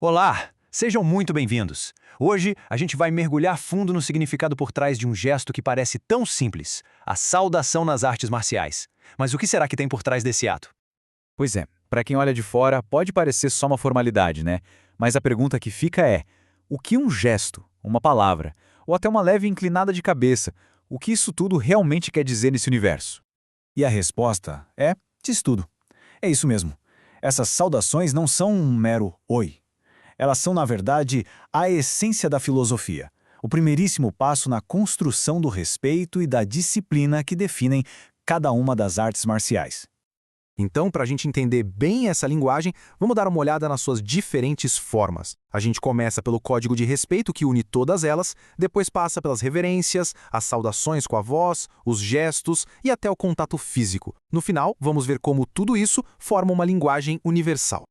Olá, sejam muito bem-vindos. Hoje a gente vai mergulhar fundo no significado por trás de um gesto que parece tão simples, a saudação nas artes marciais. Mas o que será que tem por trás desse ato? Pois é, para quem olha de fora, pode parecer só uma formalidade, né? Mas a pergunta que fica é: o que um gesto, uma palavra, ou até uma leve inclinada de cabeça, o que isso tudo realmente quer dizer nesse universo? E a resposta é: diz tudo. É isso mesmo. Essas saudações não são um mero oi. Elas são, na verdade, a essência da filosofia, o primeiríssimo passo na construção do respeito e da disciplina que definem cada uma das artes marciais. Então, para a gente entender bem essa linguagem, vamos dar uma olhada nas suas diferentes formas. A gente começa pelo código de respeito que une todas elas, depois passa pelas reverências, as saudações com a voz, os gestos e até o contato físico. No final, vamos ver como tudo isso forma uma linguagem universal.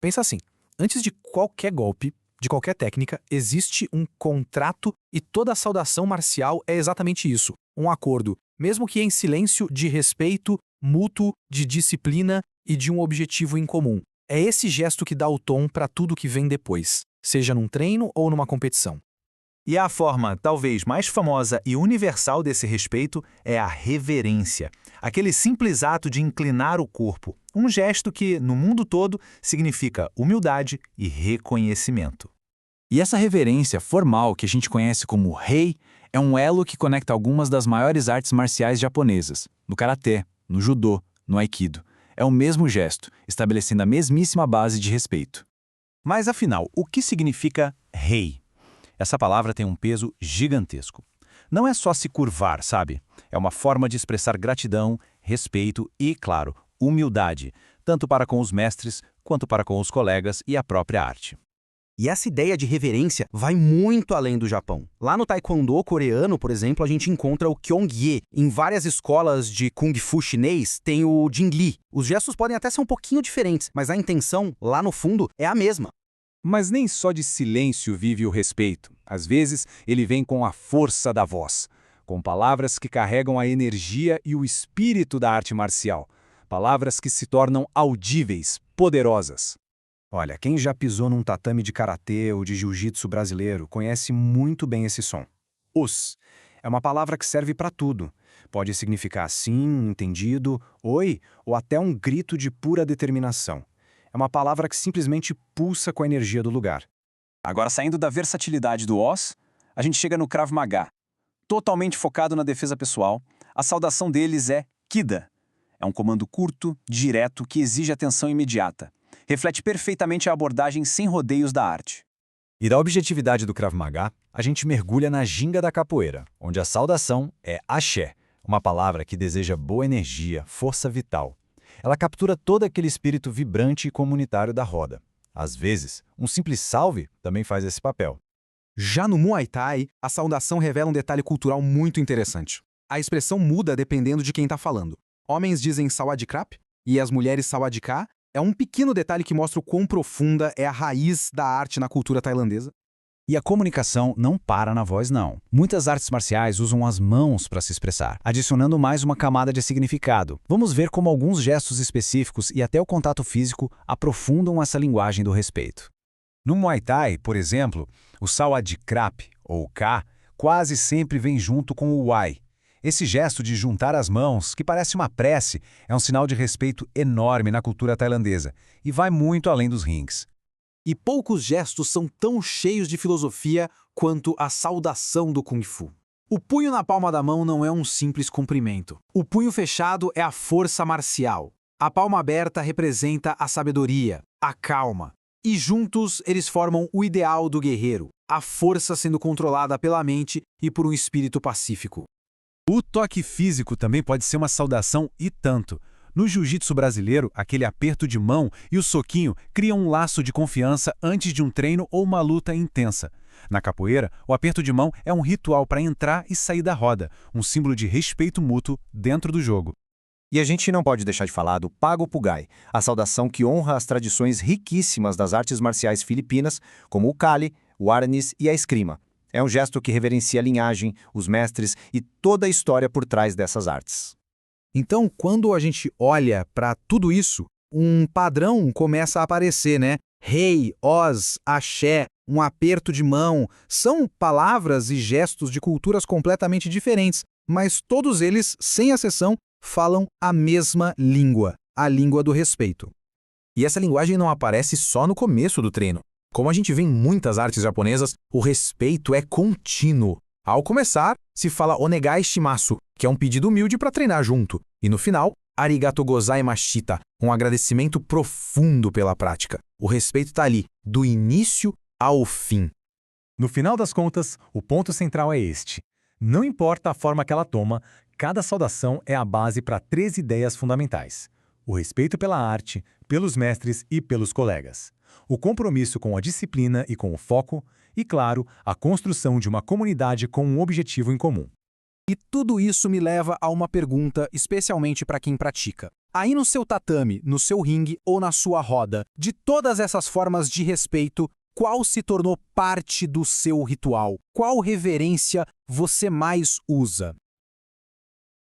Pensa assim, antes de qualquer golpe, de qualquer técnica, existe um contrato e toda a saudação marcial é exatamente isso, um acordo, mesmo que em silêncio, de respeito mútuo, de disciplina e de um objetivo em comum. É esse gesto que dá o tom para tudo que vem depois, seja num treino ou numa competição. E a forma talvez mais famosa e universal desse respeito é a reverência, aquele simples ato de inclinar o corpo, um gesto que, no mundo todo, significa humildade e reconhecimento. E essa reverência formal que a gente conhece como rei é um elo que conecta algumas das maiores artes marciais japonesas, no karatê, no judô, no aikido. É o mesmo gesto, estabelecendo a mesmíssima base de respeito. Mas afinal, o que significa rei? Essa palavra tem um peso gigantesco. Não é só se curvar, sabe? É uma forma de expressar gratidão, respeito e, claro, humildade, tanto para com os mestres quanto para com os colegas e a própria arte. E essa ideia de reverência vai muito além do Japão. Lá no taekwondo coreano, por exemplo, a gente encontra o kyongye. Em várias escolas de kung fu chinês tem o jingli. Os gestos podem até ser um pouquinho diferentes, mas a intenção, lá no fundo, é a mesma. Mas nem só de silêncio vive o respeito. Às vezes, ele vem com a força da voz, com palavras que carregam a energia e o espírito da arte marcial. Palavras que se tornam audíveis, poderosas. Olha, quem já pisou num tatame de karatê ou de jiu-jitsu brasileiro conhece muito bem esse som. Os é uma palavra que serve para tudo. Pode significar sim, entendido, oi, ou até um grito de pura determinação. É uma palavra que simplesmente pulsa com a energia do lugar. Agora, saindo da versatilidade do os, a gente chega no Krav Maga. Totalmente focado na defesa pessoal, a saudação deles é Kida. É um comando curto, direto, que exige atenção imediata. Reflete perfeitamente a abordagem sem rodeios da arte. E da objetividade do Krav Maga, a gente mergulha na ginga da capoeira, onde a saudação é axé, uma palavra que deseja boa energia, força vital. Ela captura todo aquele espírito vibrante e comunitário da roda. Às vezes, um simples salve também faz esse papel. Já no Muay Thai, a saudação revela um detalhe cultural muito interessante. A expressão muda dependendo de quem está falando. Homens dizem sawadee-krap e as mulheres sawadee-ka. É um pequeno detalhe que mostra o quão profunda é a raiz da arte na cultura tailandesa. E a comunicação não para na voz, não. Muitas artes marciais usam as mãos para se expressar, adicionando mais uma camada de significado. Vamos ver como alguns gestos específicos e até o contato físico aprofundam essa linguagem do respeito. No Muay Thai, por exemplo, o sawadee-krap, ou K, quase sempre vem junto com o Wai. Esse gesto de juntar as mãos, que parece uma prece, é um sinal de respeito enorme na cultura tailandesa e vai muito além dos rings. E poucos gestos são tão cheios de filosofia quanto a saudação do Kung Fu. O punho na palma da mão não é um simples cumprimento. O punho fechado é a força marcial. A palma aberta representa a sabedoria, a calma. E juntos eles formam o ideal do guerreiro, a força sendo controlada pela mente e por um espírito pacífico. O toque físico também pode ser uma saudação e tanto. No jiu-jitsu brasileiro, aquele aperto de mão e o soquinho criam um laço de confiança antes de um treino ou uma luta intensa. Na capoeira, o aperto de mão é um ritual para entrar e sair da roda, um símbolo de respeito mútuo dentro do jogo. E a gente não pode deixar de falar do Pago Pugai, a saudação que honra as tradições riquíssimas das artes marciais filipinas, como o Kali, o Arnis e a eskrima. É um gesto que reverencia a linhagem, os mestres e toda a história por trás dessas artes. Então, quando a gente olha para tudo isso, um padrão começa a aparecer, né? Rei, os, axé, um aperto de mão, são palavras e gestos de culturas completamente diferentes, mas todos eles, sem exceção, falam a mesma língua, a língua do respeito. E essa linguagem não aparece só no começo do treino. Como a gente vê em muitas artes japonesas, o respeito é contínuo. Ao começar, se fala onegai shimasu, que é um pedido humilde para treinar junto. E no final, arigato gozaimashita, um agradecimento profundo pela prática. O respeito está ali, do início ao fim. No final das contas, o ponto central é este. Não importa a forma que ela toma, cada saudação é a base para 3 ideias fundamentais: o respeito pela arte, pelos mestres e pelos colegas, o compromisso com a disciplina e com o foco, e, claro, a construção de uma comunidade com um objetivo em comum. E tudo isso me leva a uma pergunta, especialmente para quem pratica. Aí no seu tatame, no seu ringue ou na sua roda, de todas essas formas de respeito, qual se tornou parte do seu ritual? Qual reverência você mais usa?